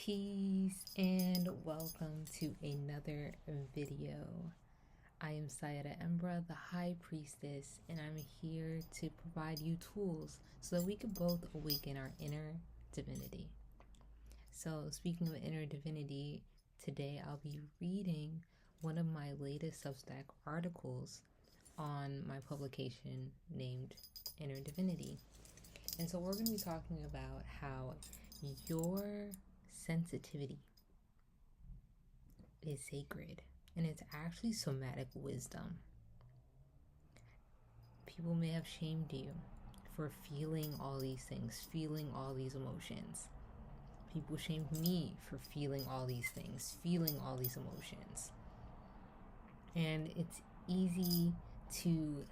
Peace and welcome to another video. I am Sayada Embra, the High Priestess, and I'm here to provide you tools so that we can both awaken our inner divinity. So, speaking of inner divinity, today I'll be reading one of my latest Substack articles on my publication named Inner Divinity. And so we're going to be talking about how your sensitivity is sacred, and it's actually somatic wisdom. People may have shamed you for feeling all these things, feeling all these emotions. People shamed me for feeling all these things, feeling all these emotions. And it's easy to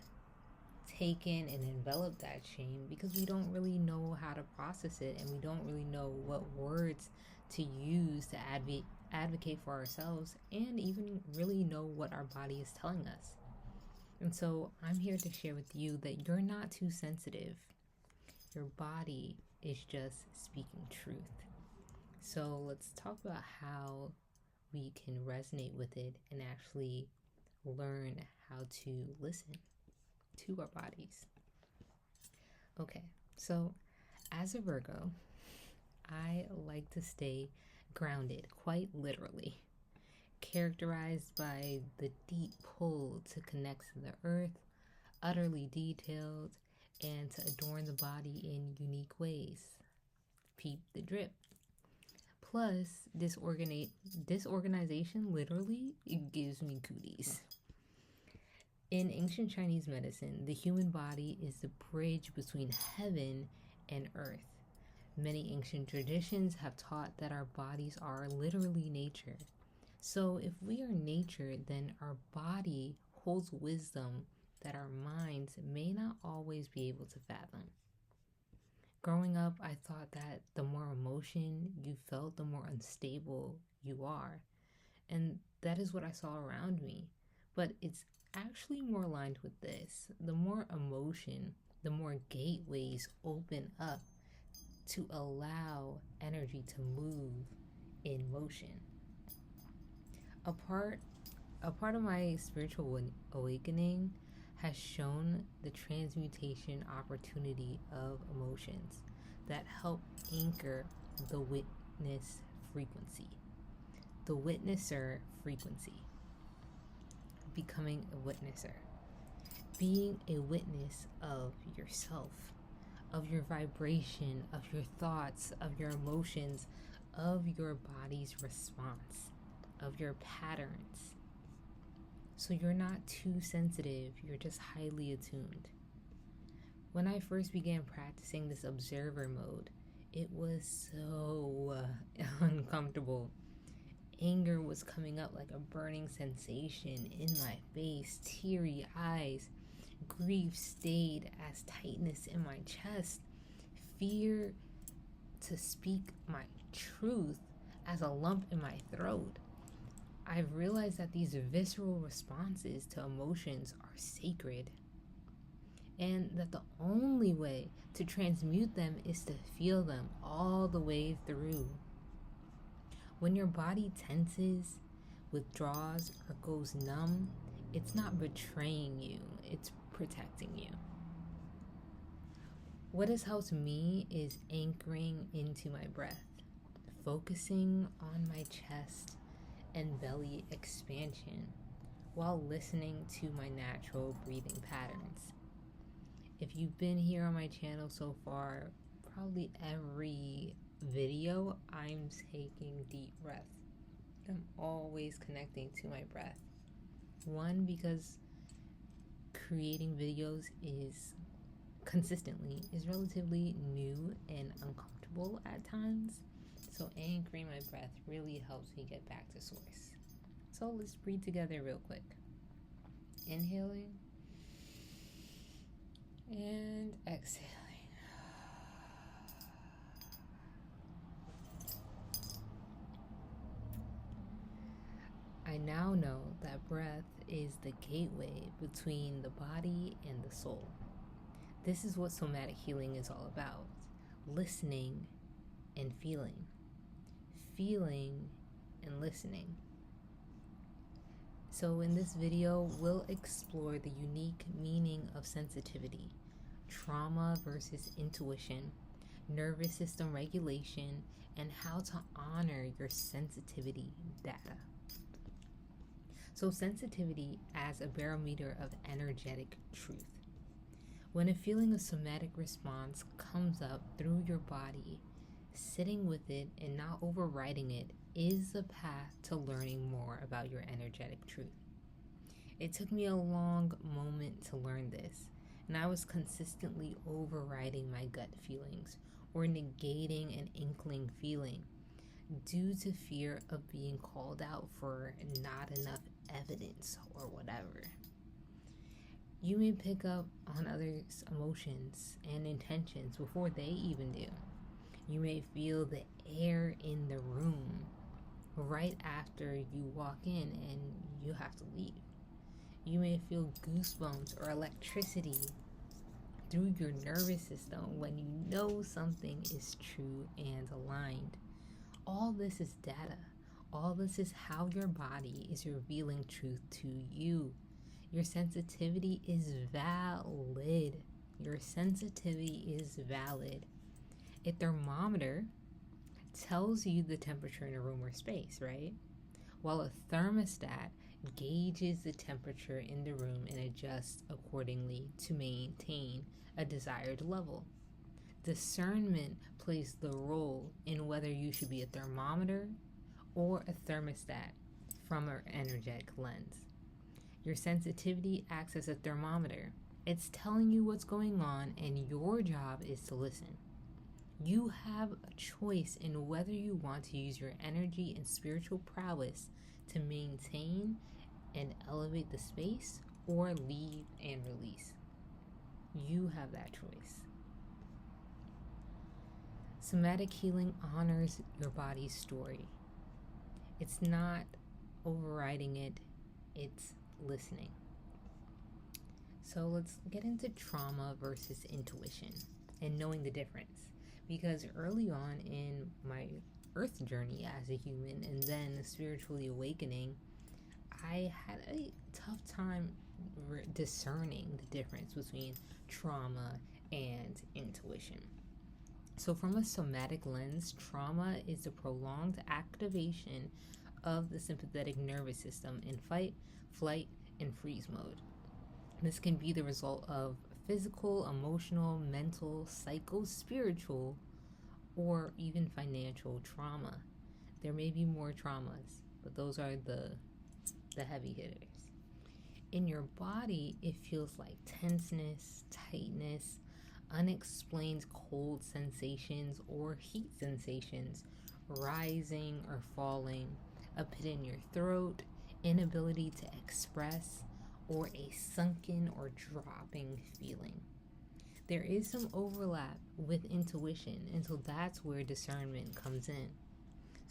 take in and envelop that shame because we don't really know how to process it, and we don't really know what words to use to advocate for ourselves, and even really know what our body is telling us. And so I'm here to share with you that you're not too sensitive. Your body is just speaking truth. So let's talk about how we can resonate with it and actually learn how to listen to our bodies. Okay, so as a Virgo, I like to stay grounded, quite literally, characterized by the deep pull to connect to the earth, utterly detailed, and to adorn the body in unique ways. Peep the drip. Plus, disorganization literally, it gives me cooties. In ancient Chinese medicine, the human body is the bridge between heaven and earth. Many ancient traditions have taught that our bodies are literally nature. So if we are nature, then our body holds wisdom that our minds may not always be able to fathom. Growing up, I thought that the more emotion you felt, the more unstable you are. And that is what I saw around me. But it's actually more aligned with this. The more emotion, the more gateways open up to allow energy to move in motion. A part of my spiritual awakening has shown the transmutation opportunity of emotions that help anchor the witness frequency, the witnesser frequency. Becoming a witnesser, being a witness of yourself, of your vibration, of your thoughts, of your emotions, of your body's response, of your patterns. So you're not too sensitive, you're just highly attuned. When I first began practicing this observer mode, it was so uncomfortable. Anger was coming up like a burning sensation in my face, teary eyes. Grief stayed as tightness in my chest. Fear to speak my truth as a lump in my throat. I've realized that these visceral responses to emotions are sacred, and that the only way to transmute them is to feel them all the way through. When your body tenses, withdraws, or goes numb, it's not betraying you, it's protecting you. What has helped me is anchoring into my breath, focusing on my chest and belly expansion while listening to my natural breathing patterns. If you've been here on my channel so far, probably every video, I'm taking deep breaths. I'm always connecting to my breath. One, because creating videos is relatively new and uncomfortable at times. So anchoring my breath really helps me get back to source. So let's breathe together real quick. Inhaling and exhaling. I now know that breath is the gateway between the body and the soul. This is what somatic healing is all about: listening and feeling. feeling and listening. So in this video, we'll explore the unique meaning of sensitivity, trauma versus intuition, nervous system regulation, and how to honor your sensitivity data. So sensitivity as a barometer of energetic truth. When a feeling of somatic response comes up through your body, sitting with it and not overriding it is the path to learning more about your energetic truth. It took me a long moment to learn this, and I was consistently overriding my gut feelings or negating an inkling feeling due to fear of being called out for not enough evidence or whatever. You may pick up on others' emotions and intentions before they even do. You may feel the air in the room right after you walk in and you have to leave. You may feel goosebumps or electricity through your nervous system when you know something is true and aligned. All this is data. All this is how your body is revealing truth to you. Your sensitivity is valid. Your sensitivity is valid. A thermometer tells you the temperature in a room or space, right? While a thermostat gauges the temperature in the room and adjusts accordingly to maintain a desired level. Discernment plays the role in whether you should be a thermometer or a thermostat from an energetic lens. Your sensitivity acts as a thermometer. It's telling you what's going on, and your job is to listen. You have a choice in whether you want to use your energy and spiritual prowess to maintain and elevate the space or leave and release. You have that choice. Somatic healing honors your body's story. It's not overriding it, it's listening. So let's get into trauma versus intuition and knowing the difference. Because early on in my earth journey as a human and then spiritually awakening, I had a tough time discerning the difference between trauma and intuition. So from a somatic lens, trauma is the prolonged activation of the sympathetic nervous system in fight, flight, and freeze mode. This can be the result of physical, emotional, mental, psycho-spiritual, or even financial trauma. There may be more traumas, but those are the heavy hitters. In your body, it feels like tenseness, tightness, unexplained cold sensations or heat sensations, rising or falling, a pit in your throat, inability to express, or a sunken or dropping feeling. There is some overlap with intuition, and so that's where discernment comes in.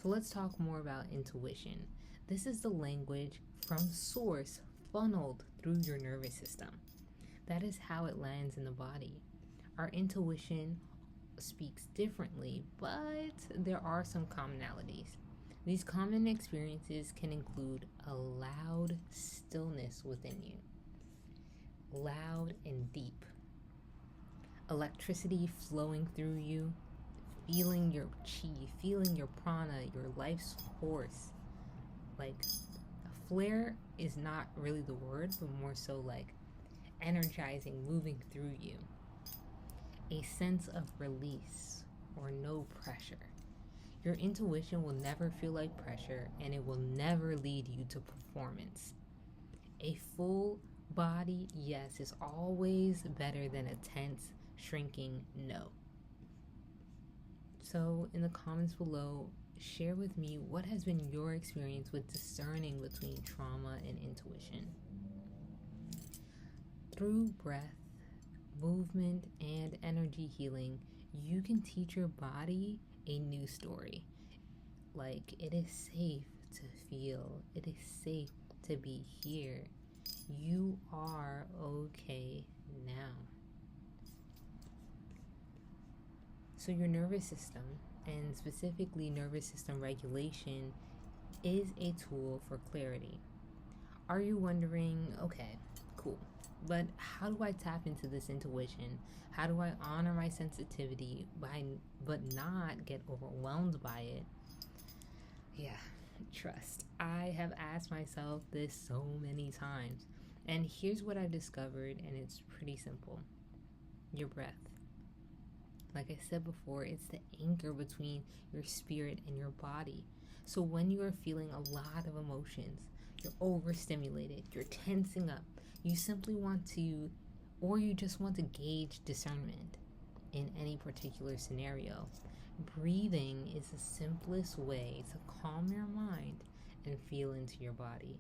So let's talk more about intuition. This is the language from source funneled through your nervous system. That is how it lands in the body. Our intuition speaks differently, but there are some commonalities. These common experiences can include a loud stillness within you, loud and deep, electricity flowing through you, feeling your chi, feeling your prana, your life's force. Like, a flare is not really the word, but more so like energizing, moving through you. A sense of release or no pressure. Your intuition will never feel like pressure, and it will never lead you to performance. A full body yes is always better than a tense, shrinking no. So in the comments below, share with me what has been your experience with discerning between trauma and intuition. Through breath, movement, and energy healing, you can teach your body a new story. Like, it is safe to feel. It is safe to be here. You are okay now. So your nervous system and specifically nervous system regulation, is a tool for clarity. Are you wondering, okay, cool, but how do I tap into this intuition? How do I honor my sensitivity but not get overwhelmed by it? Yeah, trust. I have asked myself this so many times. And here's what I've discovered, and it's pretty simple. Your breath. Like I said before, it's the anchor between your spirit and your body. So when you are feeling a lot of emotions, you're overstimulated, you're tensing up, you simply want to, or you just want to gauge discernment in any particular scenario, breathing is the simplest way to calm your mind and feel into your body.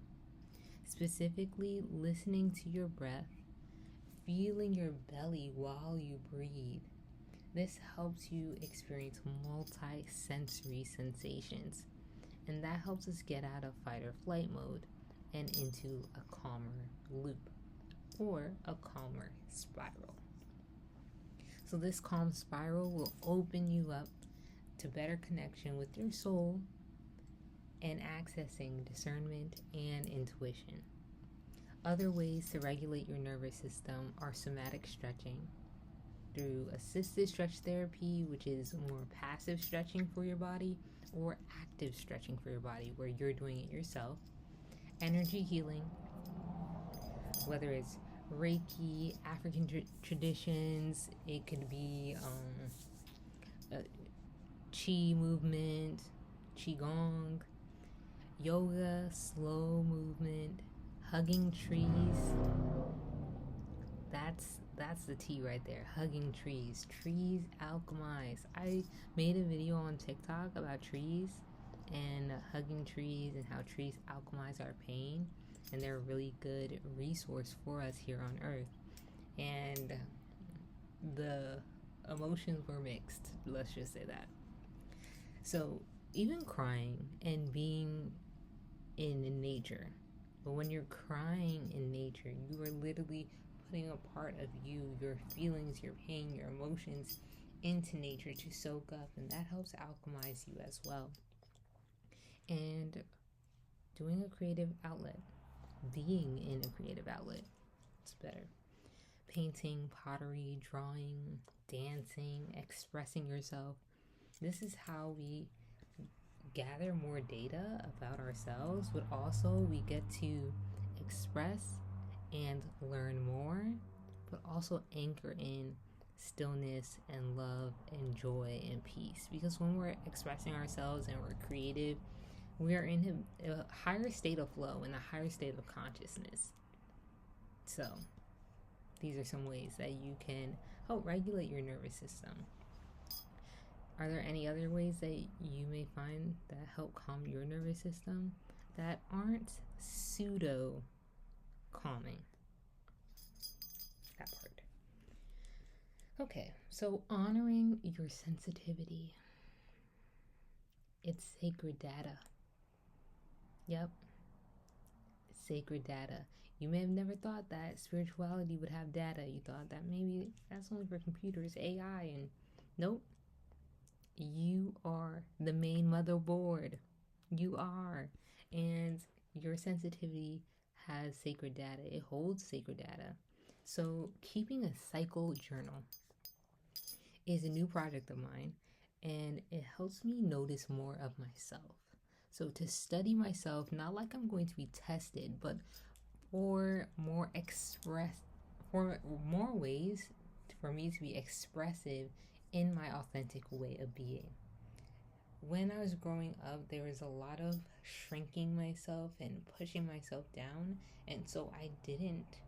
Specifically, listening to your breath, feeling your belly while you breathe. This helps you experience multi-sensory sensations, and that helps us get out of fight or flight mode and into a calmer loop or a calmer spiral. So this calm spiral will open you up to better connection with your soul and accessing discernment and intuition. Other ways to regulate your nervous system are somatic stretching through assisted stretch therapy, which is more passive stretching for your body, or active stretching for your body, where you're doing it yourself. Energy healing, whether it's Reiki, African traditions, it could be Qi movement, Qigong, yoga, slow movement, hugging trees. That's the tea right there. Hugging trees. Trees alchemize. I made a video on TikTok about trees and hugging trees and how trees alchemize our pain, and they're a really good resource for us here on Earth. And the emotions were mixed. Let's just say that. So even crying and being in nature, but when you're crying in nature, you are literally putting a part of you, your feelings, your pain, your emotions into nature to soak up, and that helps alchemize you as well. And doing a creative outlet, being in a creative outlet, it's better. Painting, pottery, drawing, dancing, expressing yourself. This is how we gather more data about ourselves, but also we get to express and learn more, but also anchor in stillness and love and joy and peace. Because when we're expressing ourselves and we're creative, we are in a higher state of flow and a higher state of consciousness. So these are some ways that you can help regulate your nervous system. Are there any other ways that you may find that help calm your nervous system that aren't pseudo calming? That part. Okay, so honoring your sensitivity. It's sacred data. Yep. Sacred data. You may have never thought that spirituality would have data. You thought that maybe that's only for computers, AI, and nope. You are the main motherboard. You are. And your sensitivity has sacred data. It holds sacred data. So keeping a cycle journal is a new project of mine, and it helps me notice more of myself. So to study myself, not like I'm going to be tested, but for more ways for me to be expressive in my authentic way of being. When I was growing up, there was a lot of shrinking myself and pushing myself down, and so I didn't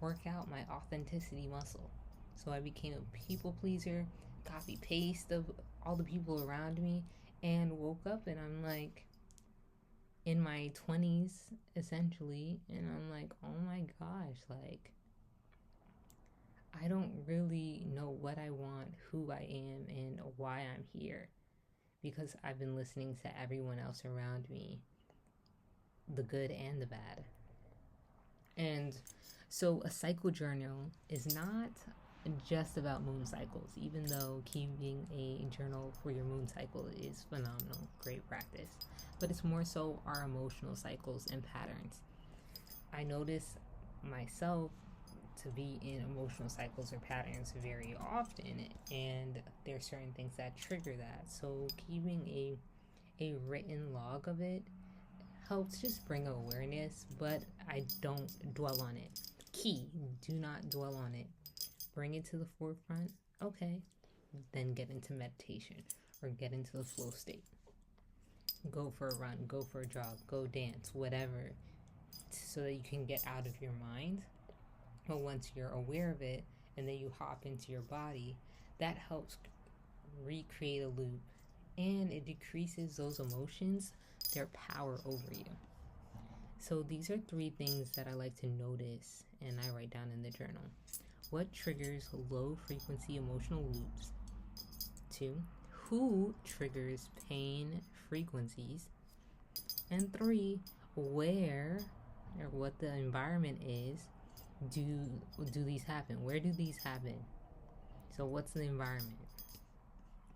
work out my authenticity muscle. So I became a people pleaser, copy paste of all the people around me, and woke up and I'm like in my 20s essentially, and I'm like, oh my gosh, like I don't really know what I want, who I am, and why I'm here, because I've been listening to everyone else around me, the good and the bad. And so a cycle journal is not just about moon cycles, even though keeping a journal for your moon cycle is phenomenal, great practice. But it's more so our emotional cycles and patterns. I notice myself to be in emotional cycles or patterns very often, and there are certain things that trigger that. So keeping a written log of it helps just bring awareness, but I don't dwell on it. Key, do not dwell on it. Bring it to the forefront, okay, then get into meditation or get into the flow state. Go for a run, go for a jog, go dance, whatever, so that you can get out of your mind. But once you're aware of it and then you hop into your body, that helps recreate a loop, and it decreases those emotions, their power over you. So these are 3 things that I like to notice and I write down in the journal. What triggers low frequency emotional loops? 2, who triggers pain frequencies? And 3, where or what the environment is do these happen? Where do these happen? So what's the environment?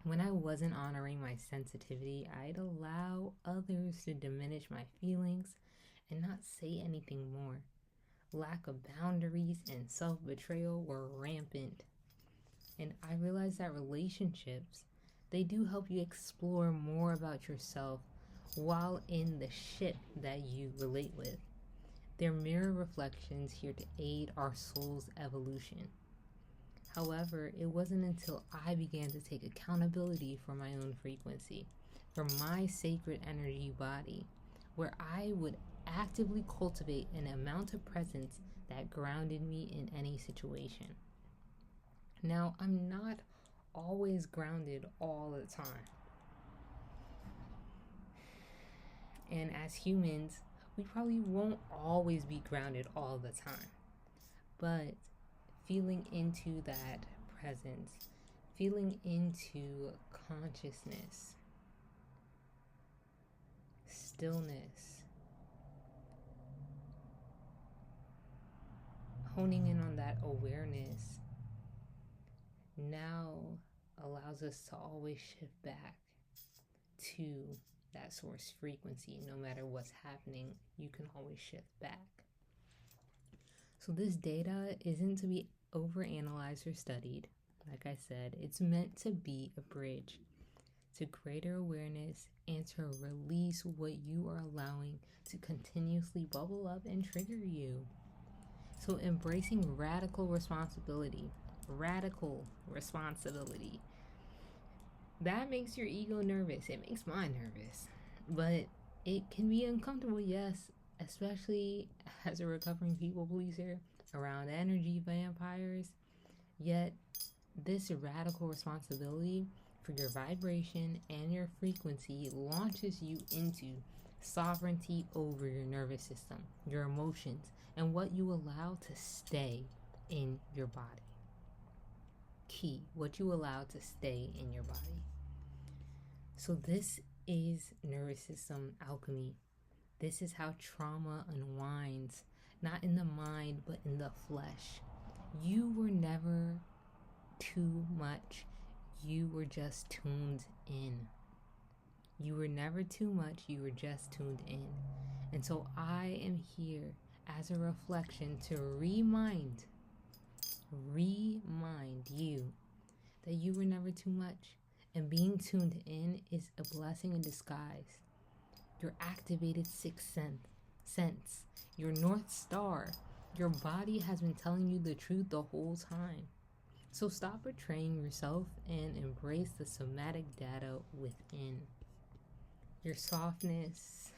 When I wasn't honoring my sensitivity, I'd allow others to diminish my feelings and not say anything more. Lack of boundaries and self-betrayal were rampant. And I realized that relationships, they do help you explore more about yourself while in the shit that you relate with. They're mirror reflections here to aid our soul's evolution. However, it wasn't until I began to take accountability for my own frequency, for my sacred energy body, where I would actively cultivate an amount of presence that grounded me in any situation. Now, I'm not always grounded all the time. And as humans, we probably won't always be grounded all the time. But feeling into that presence, feeling into consciousness, stillness, honing in on that awareness now allows us to always shift back to that source frequency. No matter what's happening, you can always shift back. So this data isn't to be overanalyzed or studied. Like I said, it's meant to be a bridge to greater awareness and to release what you are allowing to continuously bubble up and trigger you. So embracing radical responsibility, that makes your ego nervous. It makes mine nervous. But it can be uncomfortable, yes, especially as a recovering people pleaser around energy vampires. Yet, this radical responsibility for your vibration and your frequency launches you into sovereignty over your nervous system, your emotions, and what you allow to stay in your body. Key, what you allow to stay in your body. So this is nervous system alchemy. This is how trauma unwinds, not in the mind, but in the flesh. You were never too much. You were just tuned in. You were never too much. You were just tuned in. And so I am here as a reflection to remind you that you were never too much. And being tuned in is a blessing in disguise. Your activated sixth sense, your North Star. Your body has been telling you the truth the whole time. So stop betraying yourself and embrace the somatic data within. Your softness.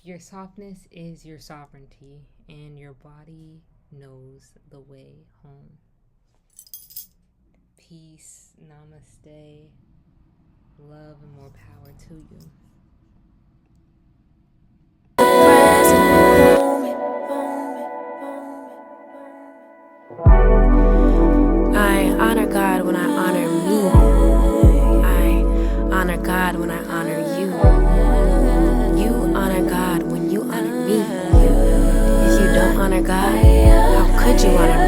Your softness is your sovereignty, and your body knows the way home. Peace, namaste, love, and more power to you. I honor God when I honor me. I honor God when I honor you. You honor God when you honor me. If you don't honor God, you honor